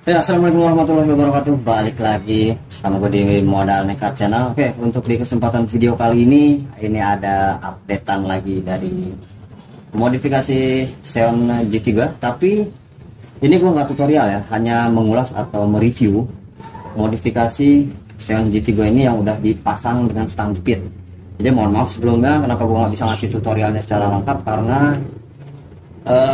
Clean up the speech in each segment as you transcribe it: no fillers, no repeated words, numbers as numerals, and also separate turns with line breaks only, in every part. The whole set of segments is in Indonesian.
Ya, assalamualaikum warahmatullahi wabarakatuh. Balik lagi sama gue di Modal Nekat Channel. Oke, untuk di kesempatan video kali ini ada updatean lagi dari modifikasi Xeon G3. Tapi ini gue nggak tutorial ya, hanya mengulas atau mereview modifikasi Xeon G3 ini yang udah dipasang dengan stang jepit. Jadi mohon maaf sebelumnya kenapa gue nggak bisa ngasih tutorialnya secara lengkap, karena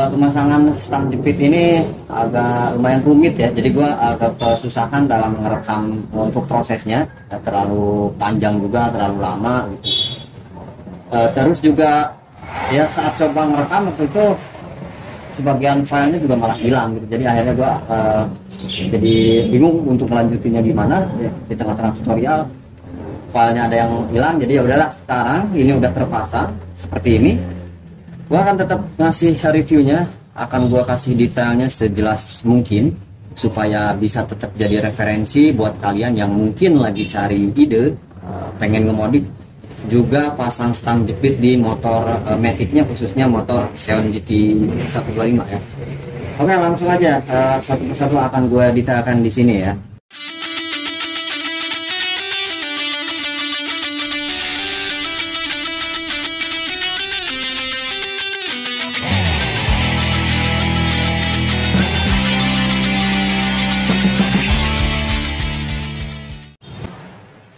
pemasangan stang jepit ini agak lumayan rumit ya, jadi gua agak kesusahan dalam merekam untuk prosesnya, terlalu panjang juga, terlalu lama gitu. Terus juga ya saat coba ngerekam waktu itu sebagian filenya juga malah hilang gitu, jadi akhirnya gua jadi bingung untuk melanjutinya gimana ya, di tengah-tengah tutorial filenya ada yang hilang. Jadi ya udahlah, sekarang ini udah terpasang seperti ini. Gua akan tetap ngasih reviewnya, akan gua kasih detailnya sejelas mungkin supaya bisa tetap jadi referensi buat kalian yang mungkin lagi cari ide, pengen ngemodif juga pasang stang jepit di motor Matic-nya, khususnya motor Xeon GT 125 ya. Oke, langsung aja satu persatu akan gua detailkan di sini ya.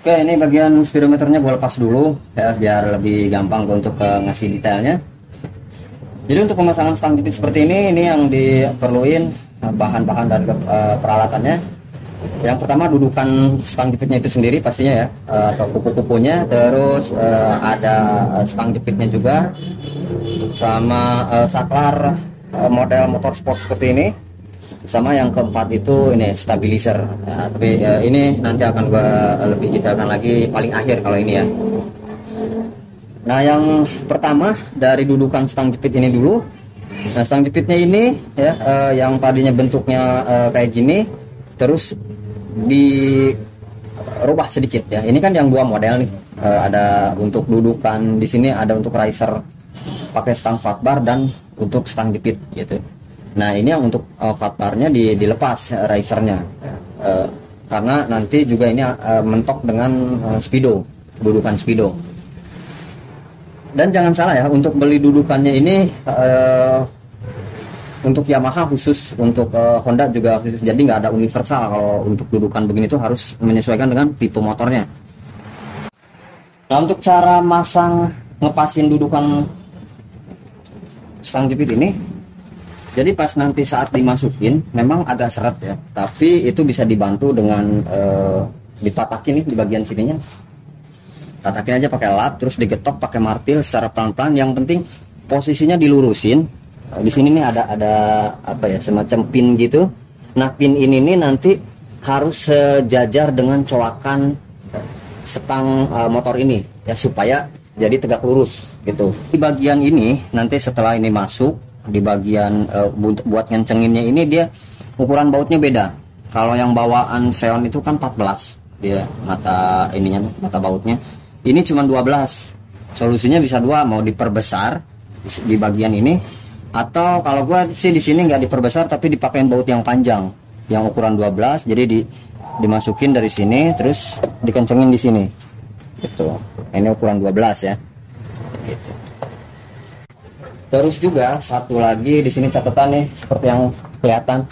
Oke, ini bagian speedometernya gue lepas dulu ya, biar lebih gampang untuk ngasih detailnya. Jadi untuk pemasangan stang jepit seperti ini yang diperluin bahan-bahan dari peralatannya. Yang pertama dudukan stang jepitnya itu sendiri pastinya ya, atau kupu-kupunya. Terus ada stang jepitnya juga, sama saklar model motorsport seperti ini. Sama yang keempat itu ini stabilizer ya, tapi ini nanti akan gua lebih detailkan lagi paling akhir kalau ini ya. Nah, yang pertama dari dudukan stang jepit ini dulu. Nah, stang jepitnya ini ya, yang tadinya bentuknya kayak gini terus dirubah sedikit ya. Ini kan yang dua model nih, ada untuk dudukan di sini, ada untuk riser pakai stang fat bar dan untuk stang jepit gitu. Nah, ini yang untuk fat barnya dilepas risernya, karena nanti juga ini mentok dengan speedo, dudukan speedo. Dan jangan salah ya, untuk beli dudukannya ini untuk Yamaha khusus, untuk Honda juga khusus, jadi nggak ada universal. Kalau untuk dudukan begini tuh harus menyesuaikan dengan tipe motornya. Nah, untuk cara ngepasin dudukan stang jepit ini, jadi pas nanti saat dimasukin memang agak seret ya, tapi itu bisa dibantu dengan ditatakin nih di bagian sininya. Tatakin aja pakai lap, terus digetok pakai martil secara pelan-pelan. Yang penting posisinya dilurusin. Di sini nih ada apa ya, semacam pin gitu. Nah, pin ini nih nanti harus sejajar dengan coakan stang motor ini ya, supaya jadi tegak lurus gitu. Di bagian ini nanti setelah ini masuk, di bagian buat ngencenginnya ini dia ukuran bautnya beda. Kalau yang bawaan Xeon itu kan 14 dia mata ininya, mata bautnya. Ini cuma 12. Solusinya bisa dua, mau diperbesar di bagian ini, atau kalau gua sih di sini nggak diperbesar tapi dipakein baut yang panjang yang ukuran 12. Jadi dimasukin dari sini terus dikencengin di sini gitu. Ini ukuran 12 ya gitu. Terus juga satu lagi di sini catatan nih, seperti yang kelihatan.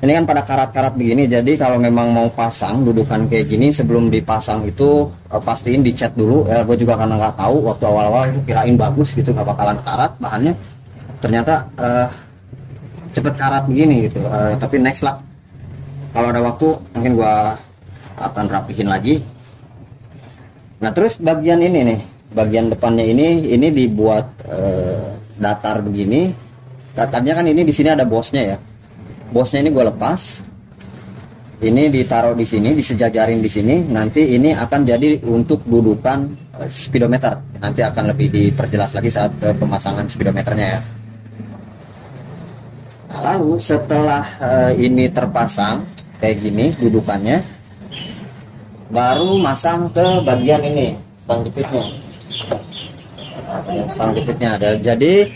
Ini kan pada karat-karat begini, jadi kalau memang mau pasang dudukan kayak gini, sebelum dipasang itu pastiin dicat dulu ya. Gue juga karena nggak tahu waktu awal-awal itu kirain bagus gitu, nggak bakalan karat bahannya. Ternyata cepet karat begini gitu. Tapi next lah, kalau ada waktu mungkin gue akan rapihin lagi. Nah, terus bagian ini nih, bagian depannya ini dibuat datar begini. Datarnya kan ini di sini ada bosnya ya. Bosnya ini gue lepas. Ini ditaruh di sini, disejajarin di sini. Nanti ini akan jadi untuk dudukan speedometer. Nanti akan lebih diperjelas lagi saat pemasangan speedometernya ya. Nah, lalu setelah ini terpasang kayak gini dudukannya, baru masang ke bagian ini stang jepitnya. Stang jepitnya ada, jadi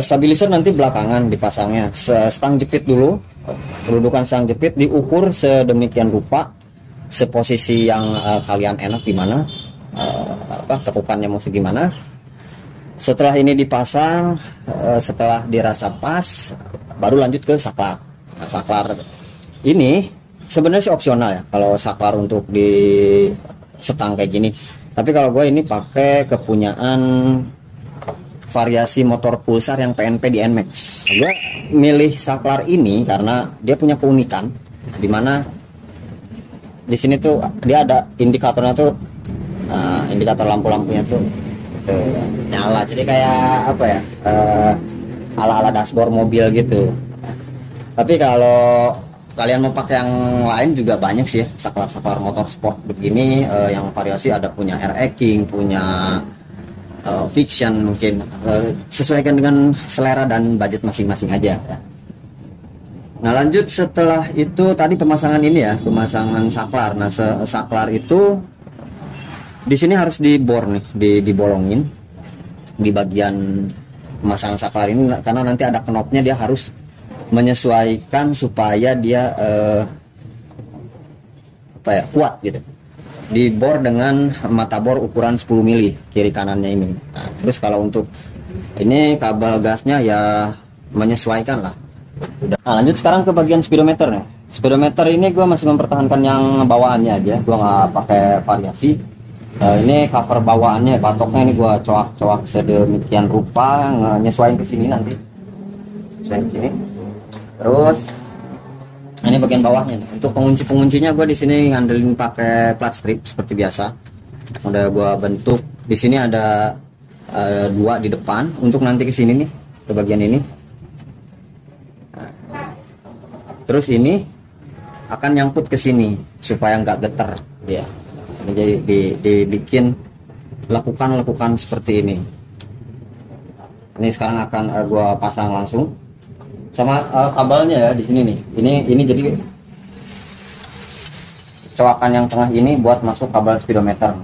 stabilizer nanti belakangan dipasangnya. Stang jepit dulu kedudukan stang jepit diukur sedemikian rupa, seposisi yang kalian enak di mana, tekukannya mau segimana. Setelah ini dipasang, setelah dirasa pas, baru lanjut ke saklar. Nah, saklar ini sebenarnya sih opsional ya kalau saklar untuk di setang kayak gini. Tapi kalau gue ini pakai kepunyaan variasi motor pulsar yang PNP di NMAX. Gue milih saklar ini karena dia punya keunikan, dimana di sini tuh dia ada indikatornya tuh, indikator lampu-lampunya tuh nyala, jadi kayak apa ya, ala-ala dashboard mobil gitu. Tapi kalau kalian mau pakai yang lain juga banyak sih ya, saklar-saklar motor sport begini, yang variasi ada punya RE King, punya Fiction, mungkin sesuaikan dengan selera dan budget masing-masing aja ya. Nah lanjut setelah itu tadi pemasangan ini ya, pemasangan saklar. Nah saklar itu di sini harus dibor nih, dibolongin di bagian pemasangan saklar ini, karena nanti ada knopnya, dia harus menyesuaikan supaya dia kuat gitu. Dibor dengan mata bor ukuran 10 mili kiri kanannya ini. Nah, terus kalau untuk ini kabel gasnya ya menyesuaikan lah. Nah lanjut sekarang ke bagian speedometer nih. Speedometer ini gue masih mempertahankan yang bawaannya aja, gue nggak pakai variasi. Ini cover bawaannya, batoknya ini gue coak-coak sedemikian rupa, nyesuaiin ke sini nanti, nyesuaiin ke sini. Terus ini bagian bawahnya. Untuk pengunci-penguncinya gue di sini ngandelin pakai plat strip seperti biasa. Udah gue bentuk. Di sini ada dua di depan untuk nanti ke sini nih, ke bagian ini. Nah, terus ini akan nyangkut ke sini supaya nggak geter dia. Ini jadi dibikin lekukan seperti ini. Ini sekarang akan gue pasang langsung sama kabelnya ya di sini nih. Ini jadi coakan yang tengah ini buat masuk kabel speedometer.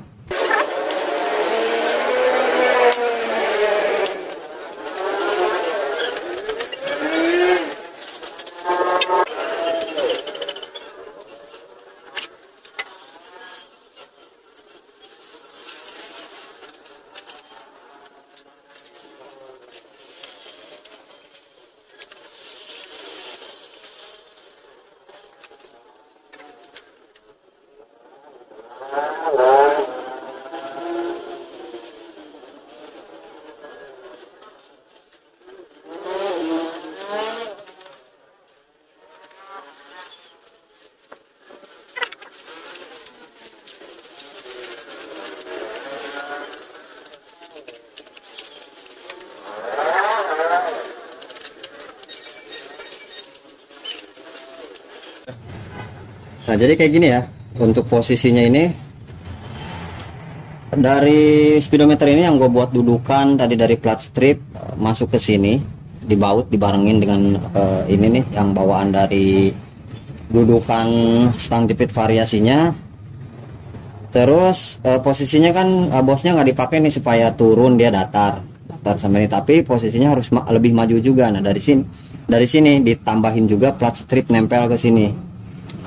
Nah jadi kayak gini ya untuk posisinya ini. Dari speedometer ini yang gue buat dudukan tadi dari plat strip masuk ke sini, dibaut dibarengin dengan ini nih yang bawaan dari dudukan stang jepit variasinya. Terus posisinya kan bosnya nggak dipakai nih supaya turun, dia datar sampai ini, tapi posisinya harus lebih maju juga. Nah dari sini ditambahin juga plat strip nempel ke sini,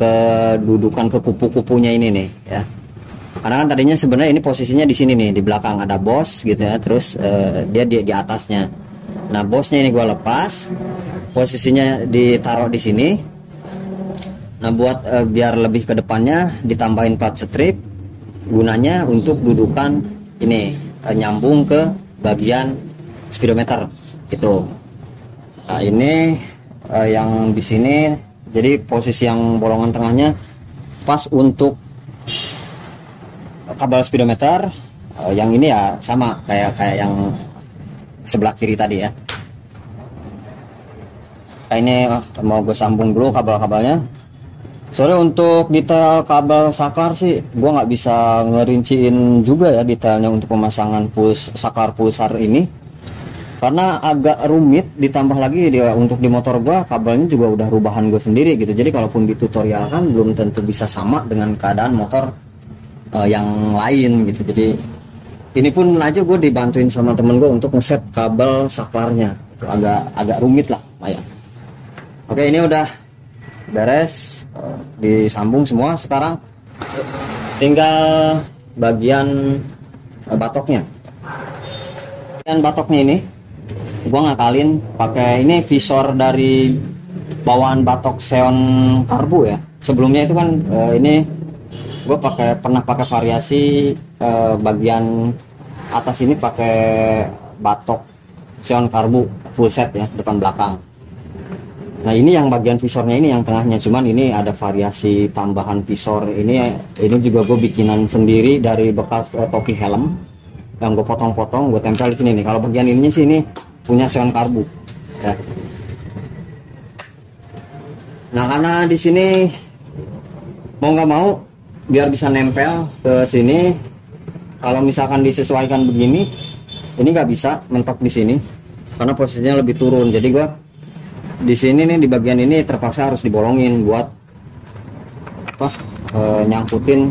kedudukan ke kupu-kupunya ini nih ya. Karena kan tadinya sebenarnya ini posisinya di sini nih, di belakang ada bos gitu ya, terus dia di atasnya. Nah bosnya ini gua lepas, posisinya ditaruh di sini. Nah buat biar lebih ke depannya ditambahin plat strip, gunanya untuk dudukan ini nyambung ke bagian speedometer gitu. Nah ini yang di sini. Jadi posisi yang bolongan tengahnya pas untuk kabel speedometer. Yang ini ya sama kayak yang sebelah kiri tadi ya. Nah, ini mau gue sambung dulu kabel-kabelnya. Soalnya untuk detail kabel saklar sih gue nggak bisa ngerinciin juga ya detailnya untuk pemasangan saklar pulsar ini, karena agak rumit. Ditambah lagi dia untuk di motor gua kabelnya juga udah rubahan gue sendiri gitu. Jadi kalaupun ditutorial kan belum tentu bisa sama dengan keadaan motor yang lain gitu. Jadi ini pun aja gue dibantuin sama temen gue untuk ngeset kabel saklarnya, agak rumit lah lumayan. Oke, ini udah beres, disambung semua. Sekarang tinggal bagian batoknya. Bagian batoknya ini gua ngakalin pakai ini visor dari bawaan batok Xeon Karbu ya. Sebelumnya itu kan ini gue pernah pakai variasi bagian atas ini pakai batok Xeon Karbu full set ya, depan belakang. Nah ini yang bagian visornya ini yang tengahnya, cuman ini ada variasi tambahan visor ini juga gue bikinan sendiri dari bekas topi helm yang gue potong-potong, gue tempel di sini nih. Kalau bagian ininya sih ini punya Xeon Karbu ya. Nah karena di sini mau nggak mau biar bisa nempel ke sini, kalau misalkan disesuaikan begini, ini nggak bisa mentok di sini karena posisinya lebih turun. Jadi gua di sini nih di bagian ini terpaksa harus dibolongin buat nyangkutin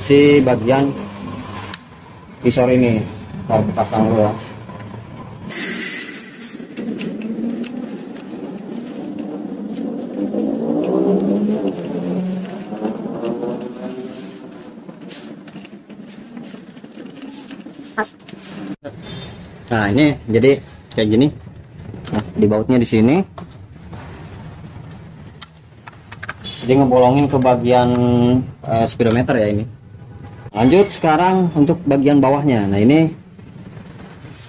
si bagian visor ini. Harus pasang dulu ya. Nah ini jadi kayak gini. Nah, di bautnya di sini. Jadi ngebolongin ke bagian speedometer ya ini. Lanjut sekarang untuk bagian bawahnya. Nah ini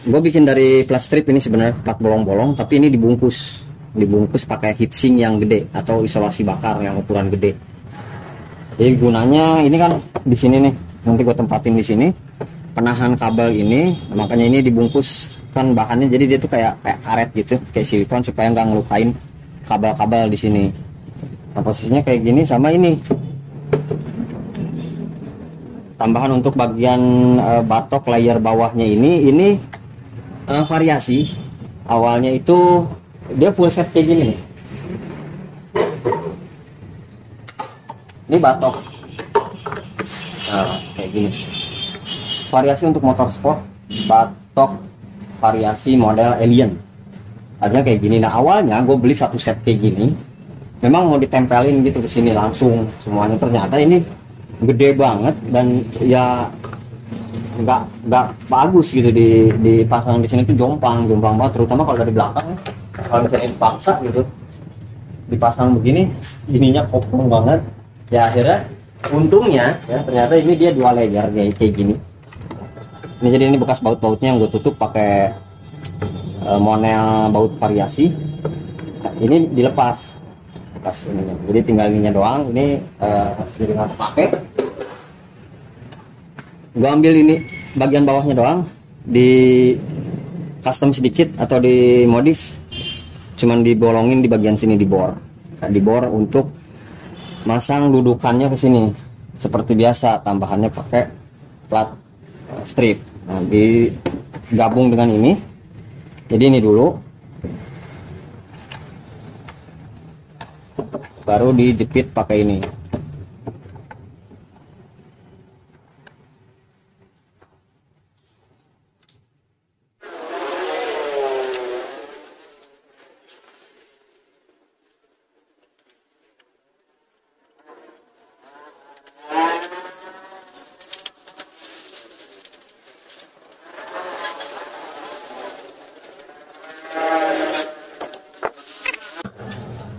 gue bikin dari plastik strip ini sebenarnya plat bolong-bolong, tapi ini dibungkus pakai heatsink yang gede atau isolasi bakar yang ukuran gede. Jadi gunanya ini kan di sini nih, nanti gue tempatin di sini penahan kabel ini, makanya ini dibungkus kan bahannya, jadi dia tuh kayak karet gitu, kayak silikon supaya nggak ngelukain kabel-kabel di sini. Nah posisinya kayak gini. Sama ini tambahan untuk bagian batok layer bawahnya ini variasi. Awalnya itu dia full set kayak gini. Ini batok, nah kayak gini. Variasi untuk motor sport, batok variasi model alien, harganya kayak gini. Nah awalnya gue beli satu set kayak gini, memang mau ditempelin gitu ke sini langsung semuanya. Ternyata ini gede banget dan ya nggak bagus gitu dipasang di sini tuh jompang banget, terutama kalau dari belakang. Kalau misalnya dipaksa gitu dipasang begini, ininya kopong banget. Ya akhirnya untungnya ya ternyata ini dia dua layer kayak gini. Ini jadi ini bekas baut-bautnya yang gue tutup pakai monel baut variasi. Nah, ini dilepas bekas ininya, jadi tinggal ininya doang. Ini jadi nggak pakai. Gue ambil ini bagian bawahnya doang, di custom sedikit atau di modif, cuman dibolongin di bagian sini, dibor. Nah, dibor untuk masang dudukannya ke sini seperti biasa, tambahannya pakai plat strip. Nah digabung dengan ini, jadi ini dulu baru dijepit pakai ini.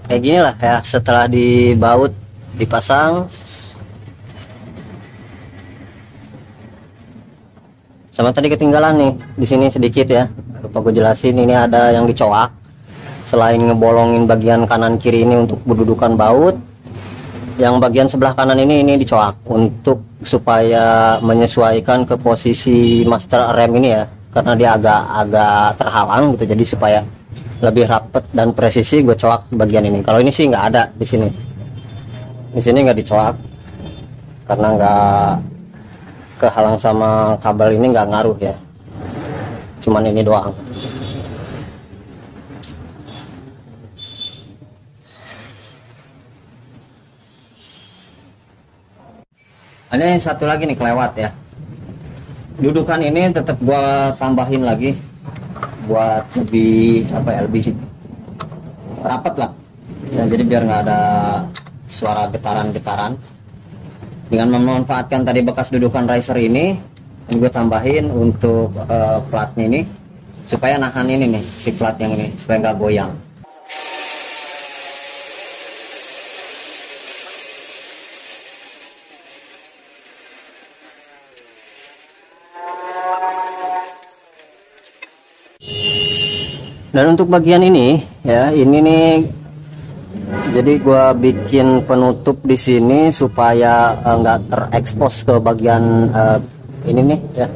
Kayak gini lah ya, setelah dibaut dipasang. Sama tadi ketinggalan nih di sini sedikit ya, lupa gue jelasin. Ini ada yang dicoak, selain ngebolongin bagian kanan kiri ini untuk berdudukan baut, yang bagian sebelah kanan ini dicoak untuk supaya menyesuaikan ke posisi master rem ini ya, karena dia agak terhalang gitu. Jadi supaya lebih rapet dan presisi gue coak bagian ini. Kalau ini sih nggak ada di sini. Di sini nggak dicoak karena nggak kehalang sama kabel ini, nggak ngaruh ya. Cuman ini doang. Ini satu lagi nih kelewat ya. Dudukan ini tetap gua tambahin lagi buat lebih lebih rapet lah ya, jadi biar nggak ada suara getaran-getaran. Dengan memanfaatkan tadi bekas dudukan riser ini gue tambahin untuk platnya ini supaya nahan ini nih, si plat yang ini supaya nggak goyang. Dan untuk bagian ini ya, ini nih jadi gua bikin penutup di sini supaya nggak terekspos ke bagian ini nih ya,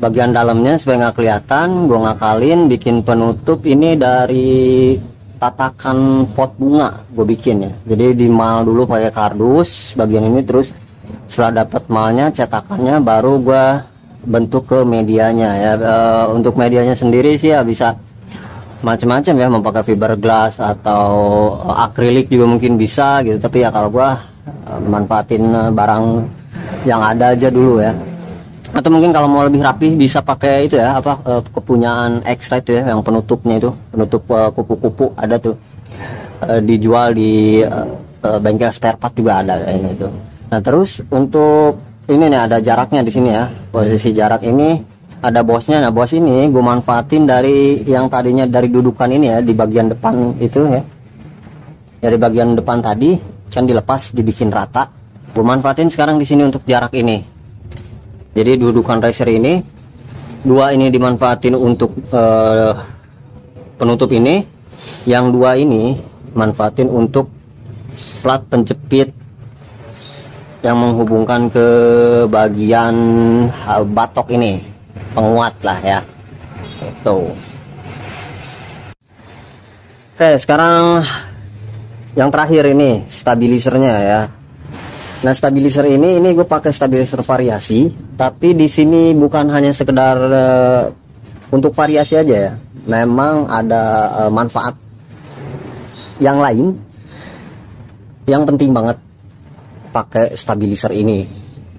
bagian dalamnya supaya nggak kelihatan. Gua ngakalin bikin penutup ini dari tatakan pot bunga gue bikin ya. Jadi di mal dulu pakai kardus bagian ini, terus setelah dapat malnya cetakannya baru gua bentuk ke medianya ya. Untuk medianya sendiri sih ya bisa macam-macam ya, mau pakai fiberglass atau akrilik juga mungkin bisa gitu, tapi ya kalau gua manfaatin barang yang ada aja dulu ya. Atau mungkin kalau mau lebih rapi bisa pakai itu ya, apa kepunyaan X-Rite itu ya, yang penutupnya itu, penutup kupu-kupu ada tuh, dijual di bengkel spare part juga ada kayaknya itu. Nah terus untuk ini nih ada jaraknya di sini ya, posisi jarak ini ada bosnya. Nah bos ini gue manfaatin dari yang tadinya dari dudukan ini ya, di bagian depan itu ya, dari bagian depan tadi kan dilepas dibikin rata, gue manfaatin sekarang di sini untuk jarak ini. Jadi dudukan riser ini dua ini dimanfaatin untuk penutup ini, yang dua ini manfaatin untuk plat penjepit yang menghubungkan ke bagian batok ini, penguat lah ya itu. Oke, sekarang yang terakhir ini stabilisernya ya. Nah stabilizer ini gue pakai stabilizer variasi, tapi di sini bukan hanya sekedar untuk variasi aja ya, memang ada manfaat yang lain yang penting banget pakai stabilizer ini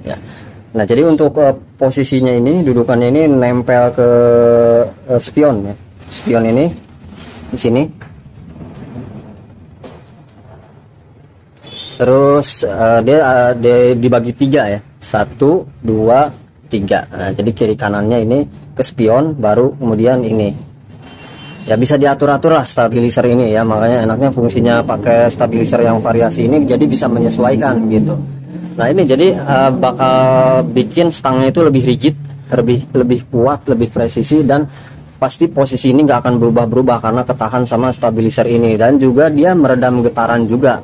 ya. Nah jadi untuk posisinya ini, dudukannya ini nempel ke spion ya, spion ini di sini. Terus dia dibagi tiga ya, 1, 2, 3. Nah jadi kiri kanannya ini ke spion, baru kemudian ini ya, bisa diatur-atur lah stabilizer ini ya. Makanya enaknya fungsinya pakai stabilizer yang variasi ini, jadi bisa menyesuaikan gitu. Nah ini jadi bakal bikin stangnya itu lebih rigid, lebih kuat, lebih presisi, dan pasti posisi ini nggak akan berubah-berubah karena ketahan sama stabilizer ini, dan juga dia meredam getaran juga.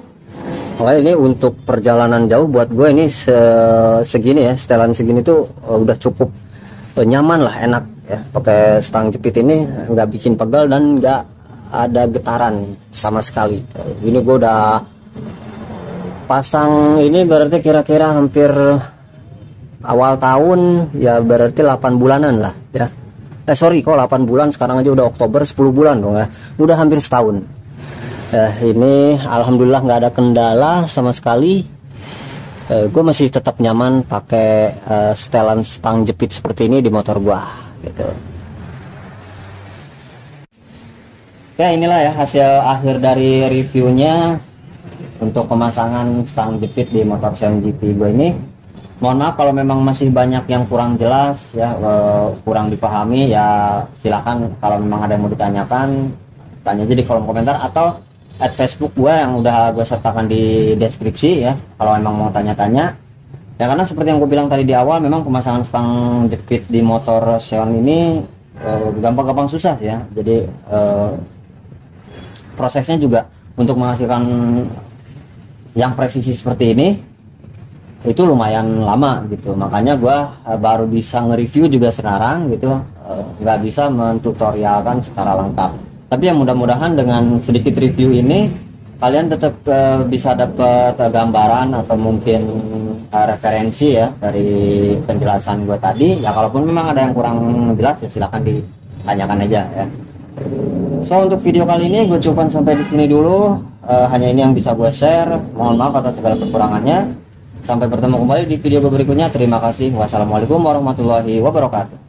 Makanya ini untuk perjalanan jauh buat gue ini segini ya, setelan segini tuh udah cukup nyaman lah, enak ya. Pakai stang jepit ini nggak bikin pegal dan nggak ada getaran sama sekali. Ini gue udah pasang ini berarti kira-kira hampir awal tahun ya, berarti 8 bulanan lah ya. Sorry kok 8 bulan, sekarang aja udah Oktober, 10 bulan dong ya, udah hampir setahun. Ini alhamdulillah nggak ada kendala sama sekali. Gue masih tetap nyaman pakai setelan stang jepit seperti ini di motor gue gitu. Ya inilah ya hasil akhir dari reviewnya untuk pemasangan stang jepit di motor Xiaomi GP gue ini. Mohon maaf kalau memang masih banyak yang kurang jelas ya, kurang dipahami ya, silahkan kalau memang ada yang mau ditanyakan, tanya aja di kolom komentar atau at Facebook gue yang udah gue sertakan di deskripsi ya, kalau memang mau tanya-tanya ya. Karena seperti yang gue bilang tadi di awal, memang pemasangan stang jepit di motor Xiaomi ini gampang-gampang susah ya. Jadi prosesnya juga untuk menghasilkan yang presisi seperti ini itu lumayan lama gitu. Makanya gue baru bisa nge-review juga sekarang gitu, nggak bisa mentutorialkan secara lengkap. Tapi yang mudah-mudahan dengan sedikit review ini kalian tetap bisa dapat gambaran atau mungkin referensi ya dari penjelasan gue tadi ya. Kalaupun memang ada yang kurang jelas ya silahkan ditanyakan aja ya. So untuk video kali ini gue cukupkan sampai di sini dulu. Hanya ini yang bisa gue share. Mohon maaf atas segala kekurangannya. Sampai bertemu kembali di video gue berikutnya. Terima kasih. Wassalamualaikum warahmatullahi wabarakatuh.